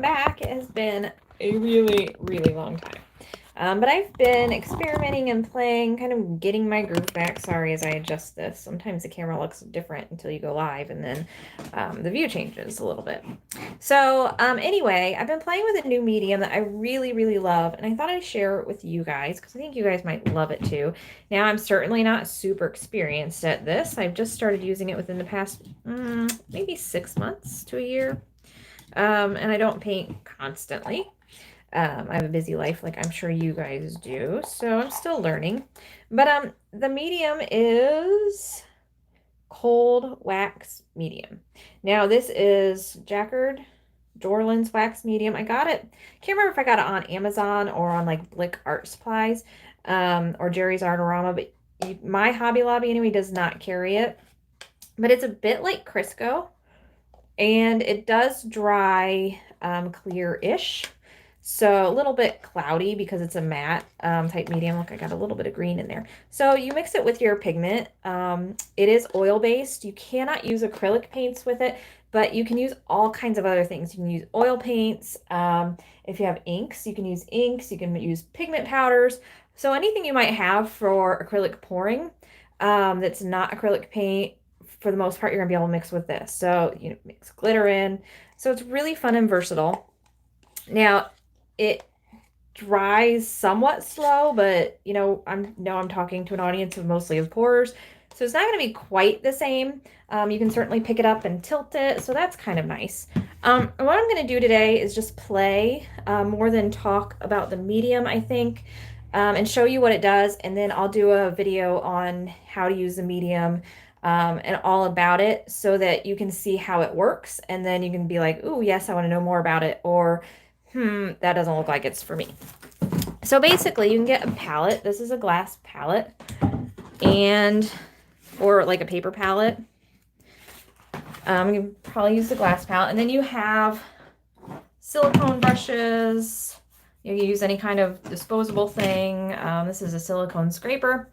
back. It has been a really, really long time. But I've been experimenting and playing, kind of getting my groove back. Sorry as I adjust this. Sometimes the camera looks different until you go live, and then the view changes a little bit. So anyway, I've been playing with a new medium that I really, really love, and I thought I'd share it with you guys because I think you guys might love it too. Now, I'm certainly not super experienced at this. I've just started using it within the past maybe 6 months to a year. And I don't paint constantly. I have a busy life like I'm sure you guys do, so I'm still learning. But the medium is cold wax medium. Now this is Jacquard Dorland's wax medium. I got it. Can't remember if I got it on Amazon or on like Blick Art Supplies or Jerry's Artorama, but my Hobby Lobby anyway does not carry it. But it's a bit like Crisco. And it does dry clear-ish. So a little bit cloudy because it's a matte type medium. Look, I got a little bit of green in there. So you mix it with your pigment. It is oil-based. You cannot use acrylic paints with it, but you can use all kinds of other things. You can use oil paints. If you have inks, you can use inks. You can use pigment powders. So anything you might have for acrylic pouring that's not acrylic paint, for the most part, you're gonna be able to mix with this. So, mix glitter in. So it's really fun and versatile. Now, it dries somewhat slow, but I'm talking to an audience of mostly of pourers, so it's not gonna be quite the same. You can certainly pick it up and tilt it, so that's kind of nice. What I'm gonna do today is just play more than talk about the medium, I think, and show you what it does, and then I'll do a video on how to use the medium and all about it so that you can see how it works, and then you can be like, "Ooh, yes, I want to know more about it," or that doesn't look like it's for me. So basically, you can get a palette. This is a glass palette, or like a paper palette. You can probably use the glass palette, and then you have silicone brushes. You can use any kind of disposable thing. This is a silicone scraper.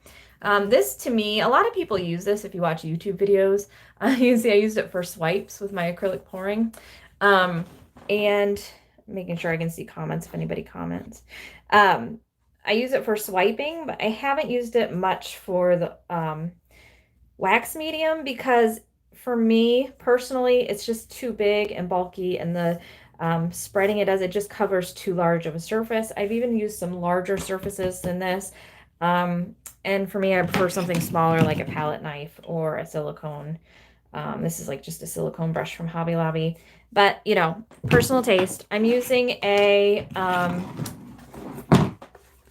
This to me, a lot of people use this if you watch YouTube videos. You see I used it for swipes with my acrylic pouring. And making sure I can see comments if anybody comments. I use it for swiping, but I haven't used it much for the wax medium because for me personally, it's just too big and bulky, and the spreading it does, it just covers too large of a surface. I've even used some larger surfaces than this. And for me, I prefer something smaller like a palette knife or a silicone. This is like just a silicone brush from Hobby Lobby. But, personal taste. I'm using a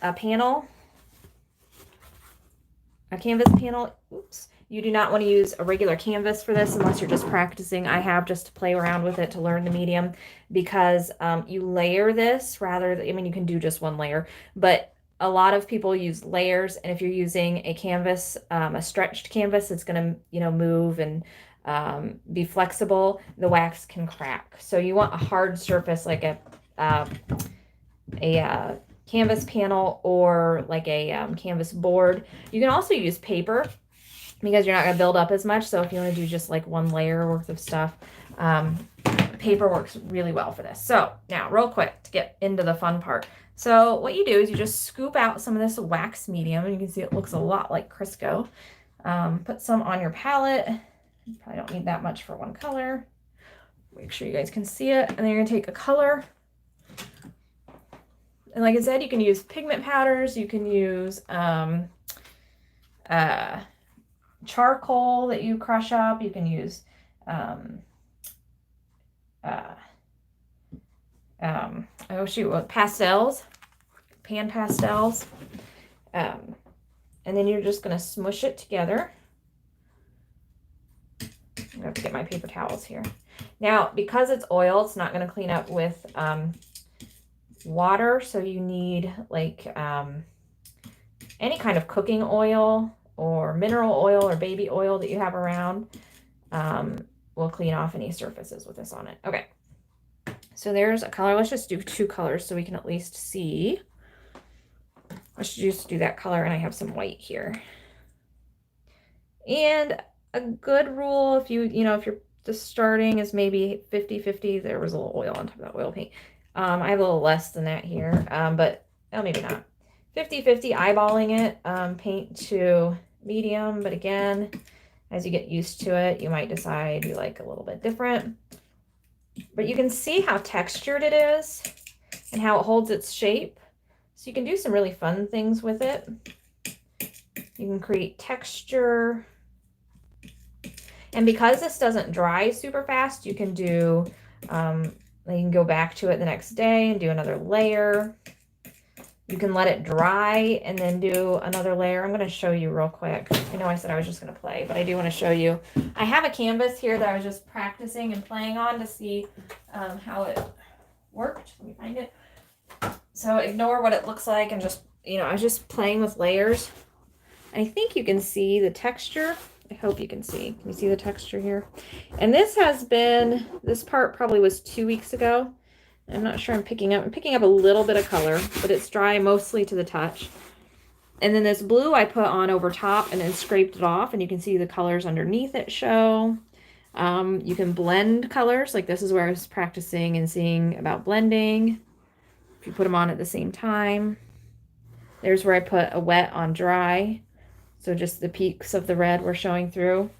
panel, a canvas panel. Oops. You do not want to use a regular canvas for this unless you're just practicing. I have just to play around with it to learn the medium because you layer this you can do just one layer, but a lot of people use layers, and if you're using a canvas, a stretched canvas, it's going to, move and be flexible. The wax can crack. So you want a hard surface like a canvas panel or like a canvas board. You can also use paper because you're not going to build up as much. So if you want to do just like one layer worth of stuff, paper works really well for this. So now real quick to get into the fun part. So what you do is you just scoop out some of this wax medium, and you can see it looks a lot like Crisco. Put some on your palette. You probably don't need that much for one color. Make sure you guys can see it. And then you're gonna take a color. And like I said, you can use pigment powders. You can use charcoal that you crush up. You can use pastels, pan pastels. And then you're just going to smush it together. I have to get my paper towels here. Now, because it's oil, it's not going to clean up with water. So you need like any kind of cooking oil or mineral oil or baby oil that you have around. Will clean off any surfaces with this on it. Okay. So there's a color. Let's just do two colors so we can at least see. Let's just do that color, and I have some white here. And a good rule, if you're the starting is maybe 50-50. There was a little oil on top of that oil paint. I have a little less than that here, but oh, maybe not. 50-50 eyeballing it, paint to medium, but again, as you get used to it, you might decide you like a little bit different. But you can see how textured it is and how it holds its shape. So you can do some really fun things with it. You can create texture. And because this doesn't dry super fast, you can do, you can go back to it the next day and do another layer. You can let it dry and then do another layer. I'm going to show you real quick. I know I said I was just going to play, but I do want to show you. I have a canvas here that I was just practicing and playing on to see how it worked. Let me find it. So ignore what it looks like and just, I was just playing with layers. I think you can see the texture. I hope you can see. Can you see the texture here? And this part probably was 2 weeks ago. I'm not sure I'm picking up a little bit of color, but it's dry mostly to the touch. And then this blue I put on over top and then scraped it off, and you can see the colors underneath it show. You can blend colors, like this is where I was practicing and seeing about blending. If you put them on at the same time. There's where I put a wet on dry. So just the peaks of the red were showing through.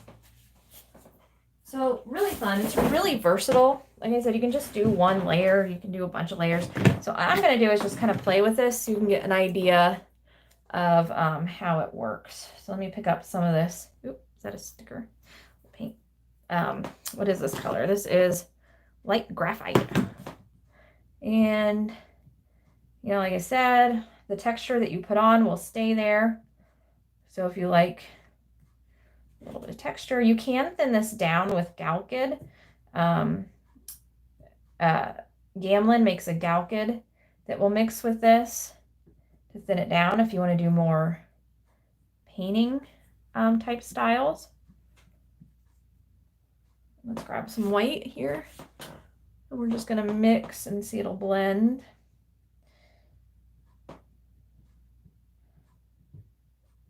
So really fun. It's really versatile. Like I said, you can just do one layer. You can do a bunch of layers. So what I'm going to do is just kind of play with this so you can get an idea of how it works. So let me pick up some of this. Oop, is that a sticker? Paint. What is this color? This is light graphite. And, like I said, the texture that you put on will stay there. So if you like a little bit of texture, you can thin this down with Galkid. Gamlin makes a Galkid that will mix with this to thin it down if you want to do more painting type styles. Let's grab some white here. And we're just going to mix and see it'll blend.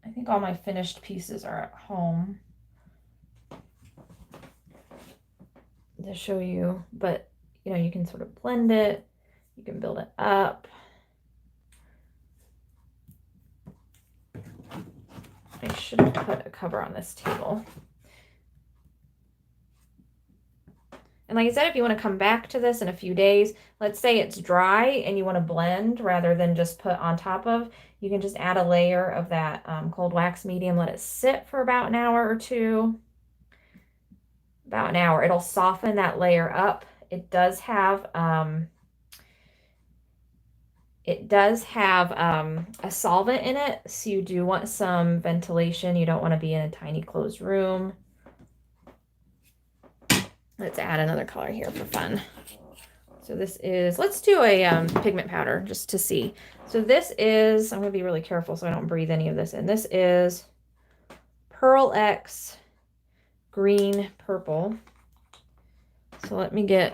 I think all my finished pieces are at home to show you, but you can sort of blend it, you can build it up. I should have put a cover on this table. And like I said, if you want to come back to this in a few days, let's say it's dry and you want to blend rather than just put on top of, you can just add a layer of that cold wax medium, let it sit for about an hour or two. About an hour. It'll soften that layer up. It does have a solvent in it, so you do want some ventilation. You don't want to be in a tiny closed room. Let's add another color here for fun. So this is, let's do a pigment powder just to see. So this is, I'm going to be really careful so I don't breathe any of this in. This is Pearl X Green Purple. So let me get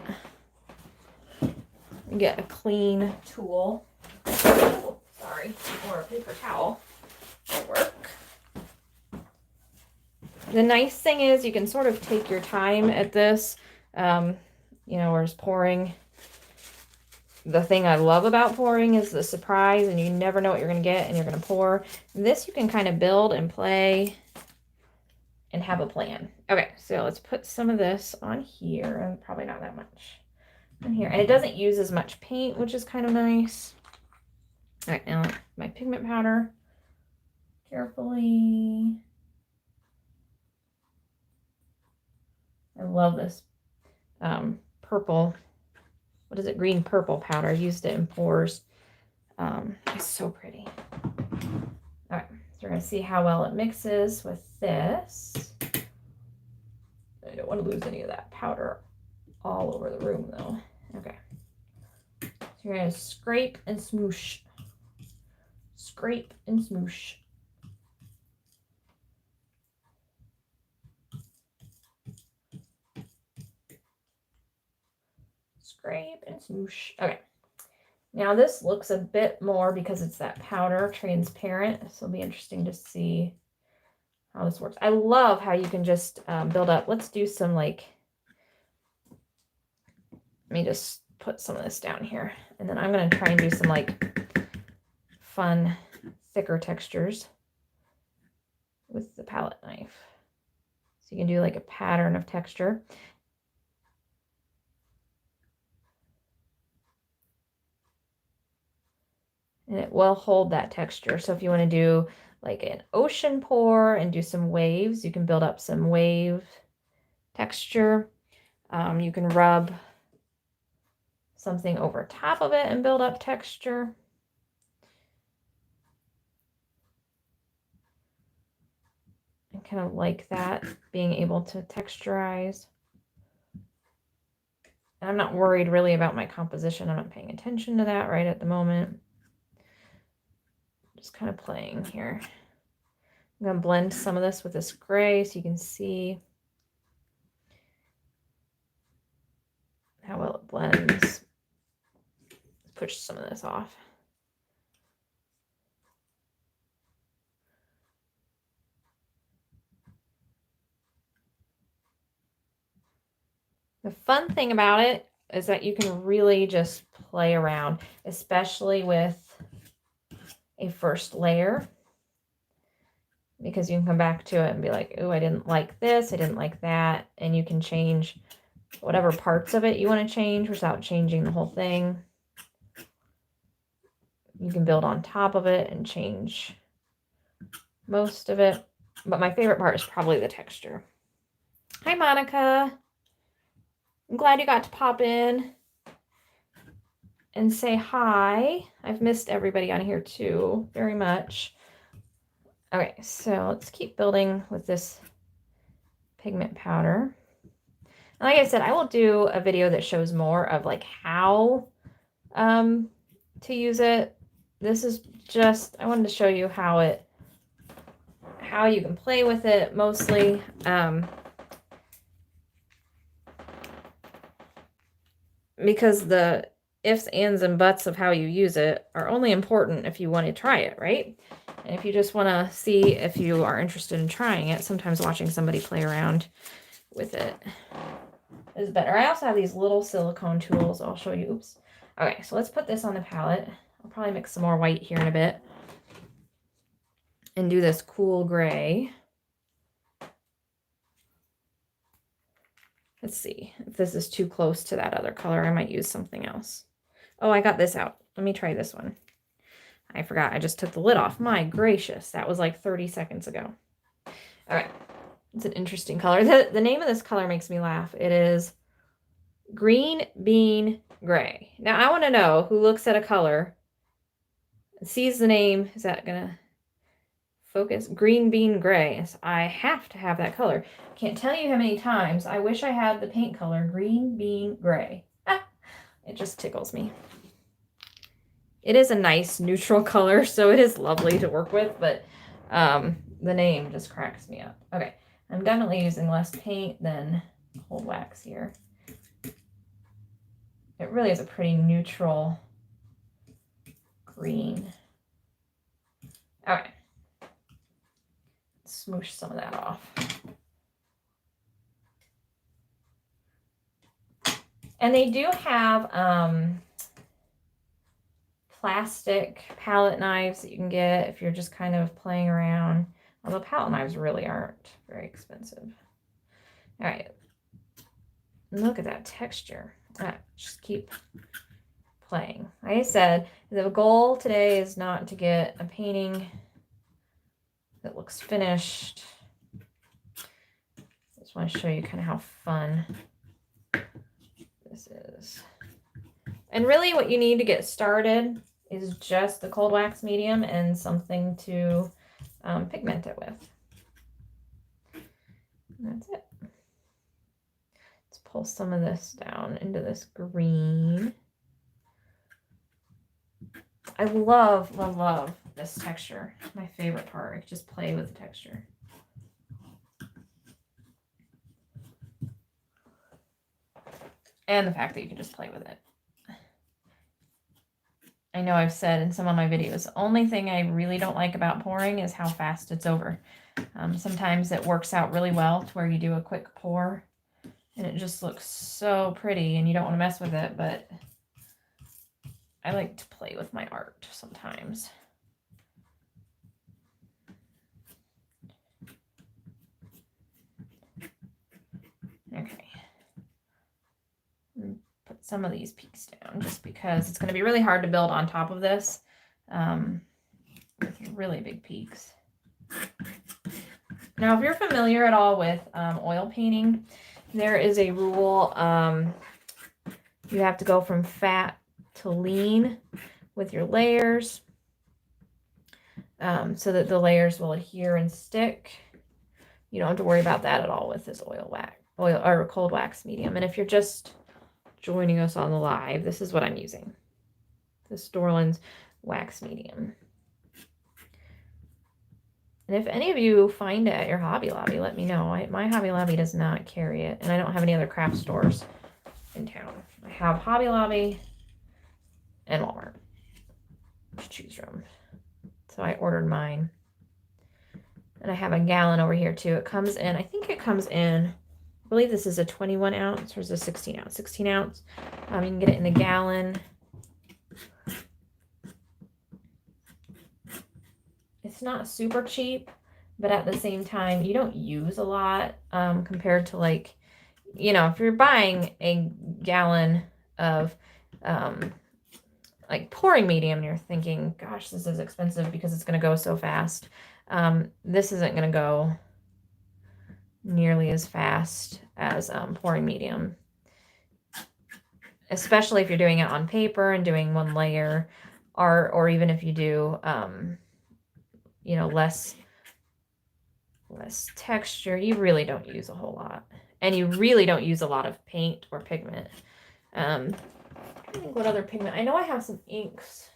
a clean tool. Oh, sorry, or a paper towel will work. The nice thing is you can sort of take your time at this, whereas pouring, the thing I love about pouring is the surprise, and you never know what you're going to get, and you're going to pour. And this you can kind of build and play and have a plan. Okay, so let's put some of this on here, and probably not that much on here. And it doesn't use as much paint, which is kind of nice. All right, now my pigment powder, carefully. I love this purple, what is it, green purple powder. I used it in pours. It's so pretty. All right, so we're going to see how well it mixes with this. I don't want to lose any of that powder all over the room though. Okay. So you're going to scrape and smoosh. Scrape and smoosh. Scrape and smoosh. Okay. Now this looks a bit more, because it's that powder, transparent. So it'll be interesting to see how this works. I love how you can just build up. Let's do some like Let me just put some of this down here. And then I'm going to try and do some like fun, thicker textures with the palette knife. So you can do like a pattern of texture. And it will hold that texture. So if you want to do like an ocean pour and do some waves, you can build up some wave texture. You can rub something over top of it and build up texture. I kind of like that, being able to texturize. And I'm not worried really about my composition. I'm not paying attention to that right at the moment. Just kind of playing here. I'm going to blend some of this with this gray so you can see how well it blends. Let's push some of this off. The fun thing about it is that you can really just play around, especially with a first layer, because you can come back to it and be like, oh, I didn't like this, I didn't like that, and you can change whatever parts of it you want to change without changing the whole thing. You can build on top of it and change most of it, but my favorite part is probably the texture. Hi, Monica. I'm glad you got to pop in and say hi. I've missed everybody on here too, very much. Okay, so let's keep building with this pigment powder. And like I said, I will do a video that shows more of like how to use it. This is just, I wanted to show you how you can play with it mostly. Because the ifs, ands, and buts of how you use it are only important if you want to try it, right? And if you just want to see if you are interested in trying it, sometimes watching somebody play around with it is better. I also have these little silicone tools I'll show you. Oops. Okay, so let's put this on the palette. I'll probably mix some more white here in a bit and do this cool gray. Let's see if this is too close to that other color. I might use something else. Oh, I got this out. Let me try this one. I forgot. I just took the lid off. My gracious. That was like 30 seconds ago. All right. It's an interesting color. The name of this color makes me laugh. It is Green Bean Gray. Now, I want to know who looks at a color and sees the name. Is that going to focus? Green Bean Gray. So I have to have that color. Can't tell you how many times I wish I had the paint color Green Bean Gray. Ah, it just tickles me. It is a nice neutral color, so it is lovely to work with, but the name just cracks me up. Okay, I'm definitely using less paint than cold wax here. It really is a pretty neutral green. All right. Smoosh some of that off. And they do have plastic palette knives that you can get if you're just kind of playing around. Although palette knives really aren't very expensive. All right. Look at that texture. All right, just keep playing. Like I said, the goal today is not to get a painting that looks finished. I just want to show you kind of how fun this is. And really what you need to get started is just the cold wax medium and something to pigment it with. And that's it. Let's pull some of this down into this green. I love, love, love this texture. My favorite part. I can just play with the texture. And the fact that you can just play with it. I know I've said in some of my videos, the only thing I really don't like about pouring is how fast it's over. Sometimes it works out really well to where you do a quick pour And it just looks so pretty and you don't want to mess with it, but I like to play with my art sometimes. Okay. Put some of these peaks down just because it's going to be really hard to build on top of this with really big peaks. Now, if you're familiar at all with oil painting, there is a rule. You have to go from fat to lean with your layers so that the layers will adhere and stick. You don't have to worry about that at all with this oil or cold wax medium. And if you're just joining us on the live, this is what I'm using. This Dorland's wax medium. And if any of you find it at your Hobby Lobby, let me know. My Hobby Lobby does not carry it, and I don't have any other craft stores in town. I have Hobby Lobby and Walmart to choose from. So I ordered mine. And I have a gallon over here too. It comes in, I think it comes in, I believe this is a 21 ounce or is it a 16 ounce? 16 ounce. You can get it in a gallon. It's not super cheap, but at the same time, you don't use a lot compared to like, if you're buying a gallon of like pouring medium and you're thinking, gosh, this is expensive because it's going to go so fast. This isn't going to go nearly as fast as pouring medium, especially if you're doing it on paper and doing one layer, or even if you do less texture. You really don't use a whole lot, and you really don't use a lot of paint or pigment. I think what other pigment, I know I have some inks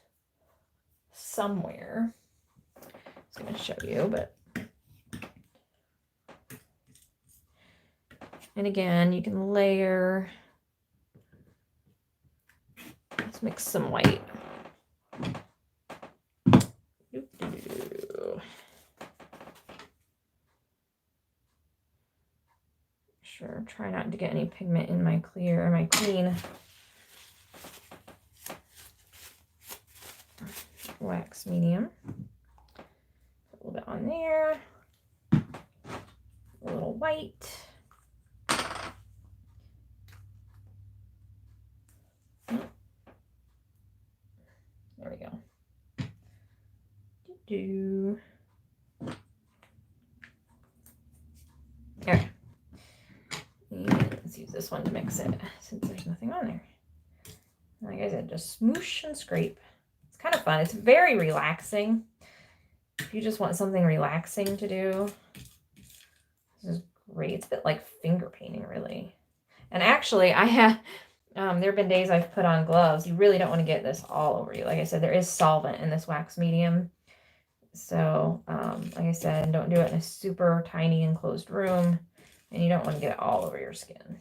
somewhere. I was going to show you, but and again, you can layer. Let's mix some white. Sure, try not to get any pigment in my clean wax medium. A little bit on there. A little white. There we go. Okay. And let's use this one to mix it since there's nothing on there. Like I said, just smoosh and scrape. It's kind of fun. It's very relaxing. If you just want something relaxing to do, this is great. It's a bit like finger painting, really. And actually, I have, there have been days I've put on gloves. You really don't want to get this all over you. Like I said, there is solvent in this wax medium. So, like I said, don't do it in a super tiny enclosed room. And you don't want to get it all over your skin.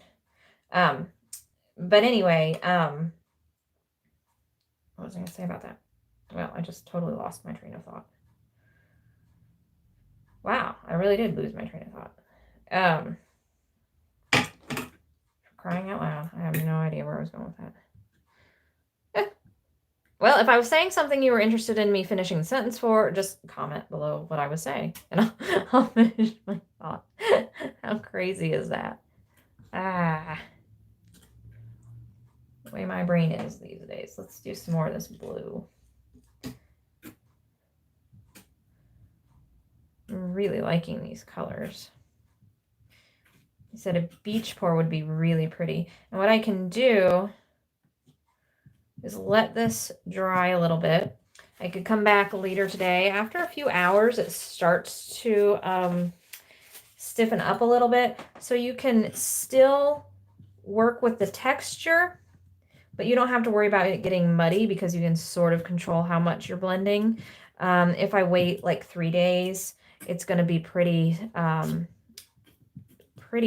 But anyway, what was I going to say about that? Well, I just totally lost my train of thought. Wow, I really did lose my train of thought. For crying out loud, I have no idea where I was going with that. Well, if I was saying something you were interested in me finishing the sentence for, just comment below what I was saying, and I'll finish my thought. How crazy is that? The way my brain is these days. Let's do some more of this blue. I'm really liking these colors. I said a beach pour would be really pretty. And what I can do is let this dry a little bit. I could come back later today. After a few hours, it starts to stiffen up a little bit. So you can still work with the texture, but you don't have to worry about it getting muddy because you can sort of control how much you're blending. If I wait like 3 days, it's going to be pretty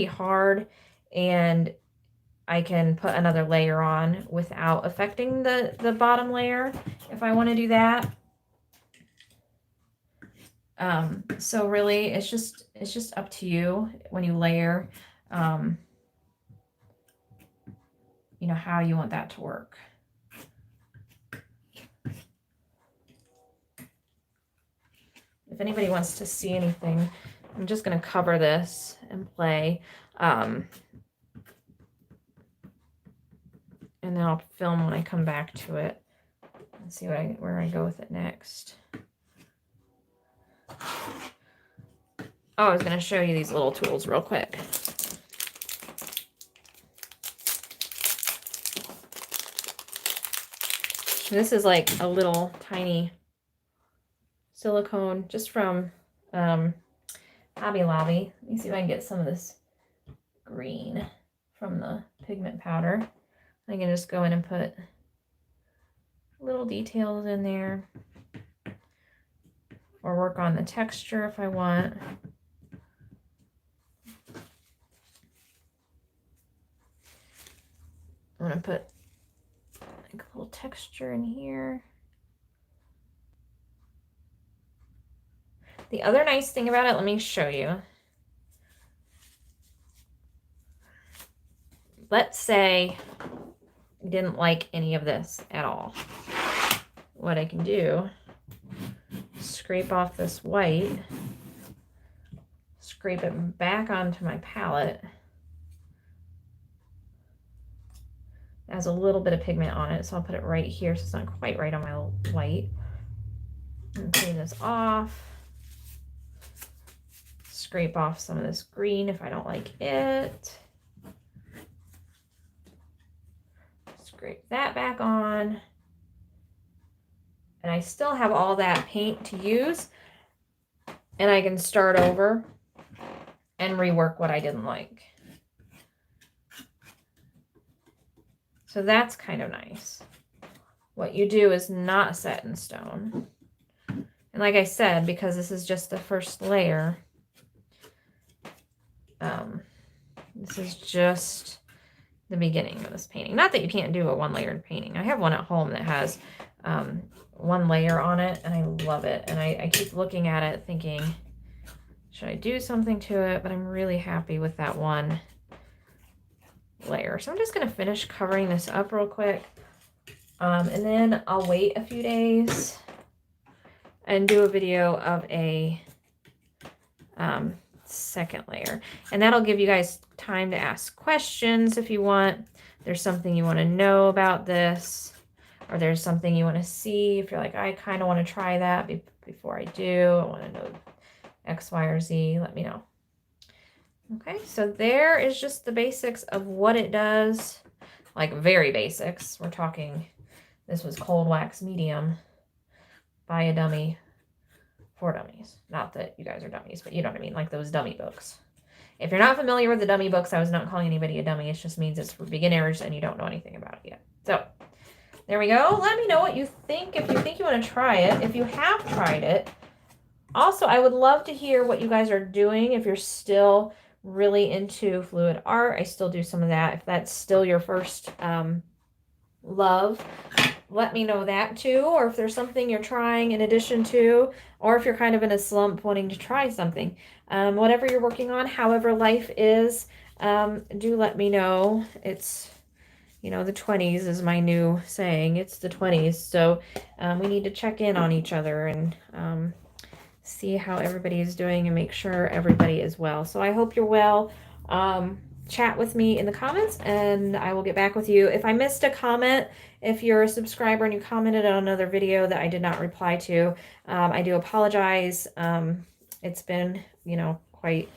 hard, and I can put another layer on without affecting the bottom layer if I want to do that. So really, it's just up to you when you layer. you know, how you want that to work. If anybody wants to see anything, I'm just going to cover this and play. And then I'll film when I come back to it and see where I go with it next. Oh, I was going to show you these little tools real quick. This is like a little tiny silicone just from Hobby Lobby. Let me see if I can get some of this green from the pigment powder. I can just go in and put little details in there or work on the texture if I want. I'm going to put like a little texture in here. The other nice thing about it, let me show you. Let's say I didn't like any of this at all. What I can do, scrape off this white, scrape it back onto my palette. It has a little bit of pigment on it, so I'll put it right here so it's not quite right on my white. And clean this off. Scrape off some of this green if I don't like it. Scrape that back on. And I still have all that paint to use. And I can start over and rework what I didn't like. So that's kind of nice. What you do is not set in stone. And like I said, because this is just the first layer, this is just the beginning of this painting. Not that you can't do a one-layered painting. I have one at home that has one layer on it, and I love it. And I keep looking at it thinking, should I do something to it? But I'm really happy with that one layer. So I'm just going to finish covering this up real quick. And then I'll wait a few days and do a video of a second layer. And that'll give you guys time to ask questions if you want. There's something you want to know about this, or there's something you want to see. If you're like, I kind of want to try that before I do. I want to know X, Y, or Z. Let me know. Okay, so there is just the basics of what it does. Like very basics. We're talking, this was cold wax medium by a dummy for dummies. Not that you guys are dummies, but you know what I mean, like those dummy books. If you're not familiar with the dummy books, I was not calling anybody a dummy. It just means it's for beginners and you don't know anything about it yet. So there we go. Let me know what you think. If you think you want to try it, if you have tried it. Also, I would love to hear what you guys are doing. If you're still really into fluid art, I still do some of that. If that's still your first love, let me know that too. Or if there's something you're trying in addition to, or if you're kind of in a slump wanting to try something, whatever you're working on, however life is, do let me know. It's, you know, the 20s is my new saying. It's the 20s. So we need to check in on each other and see how everybody is doing and make sure everybody is well. So I hope you're well. Chat with me in the comments and I will get back with you. If I missed a comment, if you're a subscriber and you commented on another video that I did not reply to, I do apologize. It's been, you know, quite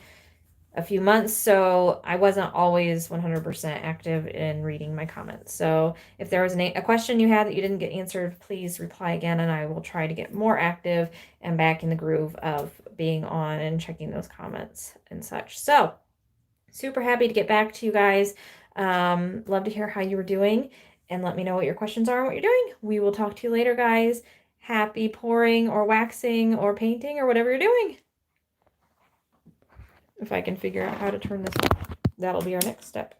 a few months, so I wasn't always 100% active in reading my comments. So if there was a question you had that you didn't get answered, please reply again and I will try to get more active and back in the groove of being on and checking those comments and such. So super happy to get back to you guys. Love to hear how you were doing and let me know what your questions are and what you're doing. We will talk to you later, guys. Happy pouring or waxing or painting or whatever you're doing. If I can figure out how to turn this off, that'll be our next step.